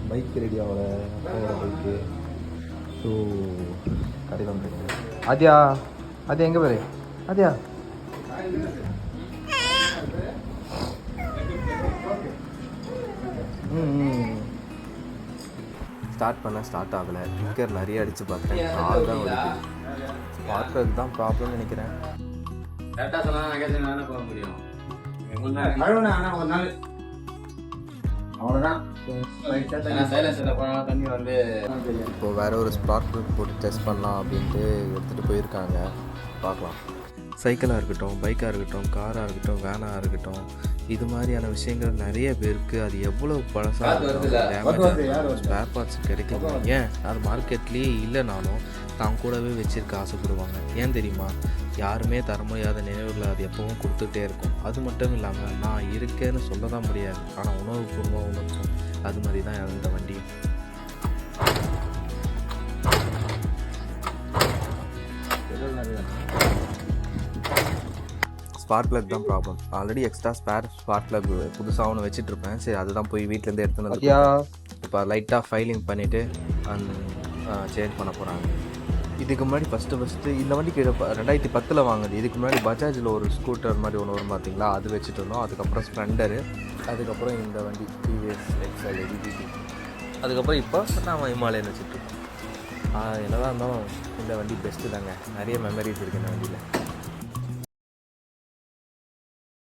Bike ready ஆகல அப்பாவோட bike. So கடையில் வந்துருக்கேன். ஆதியா ஆதியா எங்கே பேர் ஆதியா? ஸ்டார்ட் ஆகலை. கிக்கர் நிறைய அடித்து பார்த்தேன். கால் தான் வருது. பார்க்கறதுக்கு தான் ப்ராப்ளம்னு நினைக்கிறேன். இப்போ வேற ஒரு ஸ்பார்க் போட்டு டெஸ்ட் பண்ணலாம் அப்படின்ட்டு எடுத்துகிட்டு போயிருக்காங்க. பார்க்கலாம். சைக்கிளாக இருக்கட்டும், பைக்காக இருக்கட்டும், காராக இருக்கட்டும், வேனாக இருக்கட்டும், இது மாதிரியான விஷயங்கள் நிறைய பேருக்கு அது எவ்வளோ பழசாக இருக்கும், ஸ்பேர் பார்ட்ஸ் கிடைக்கும். ஏன் அது மார்க்கெட்லேயே இல்லைனாலும் தான் கூடவே வச்சிருக்க ஆசைப்படுவாங்க. ஏன் தெரியுமா? யாருமே தர முடியாத நினைவுகளை அது எப்பவும் கொடுத்துட்டே இருக்கும். அது மட்டும் இல்லாமல் நான் இருக்கேன்னு சொல்ல தான் முடியாது, ஆனால் உணவுபூர்வமாக உணர்க்கும். அது மாதிரி தான் அந்த வண்டி. ஸ்பார்க் ப்ளக் தான் problem. Already extra spark plug புதுசாக ஒன்று வச்சுட்ருப்பேன். சரி அதுதான் போய் வீட்டிலேருந்து எடுத்துன்னு வந்து இப்போ லைட்டாக ஃபைலிங் பண்ணிவிட்டு சேஞ்ச் பண்ண போகிறாங்க. இதுக்கு முன்னாடி ஃபஸ்ட்டு இந்த வண்டிக்கு 2010 வாங்குது. இதுக்கு முன்னாடி பஜாஜில் ஒரு ஸ்கூட்டர் மாதிரி ஒன்று வரும் பார்த்தீங்களா, அது வச்சுட்டு இருந்தோம். அதுக்கப்புறம் ஸ்ப்ளெண்டரு, அதுக்கப்புறம் இந்த வண்டி டிவிஎஸ் எக்ஸ்எல் டிடி, அதுக்கப்புறம் இப்போ நான் ஹிமாலயன் வச்சுட்ருக்கோம். என்னதான் இருந்தாலும் இந்த வண்டி பெஸ்ட்டு தாங்க. நிறைய மெமரிஸ் இருக்குது இந்த வண்டியில்.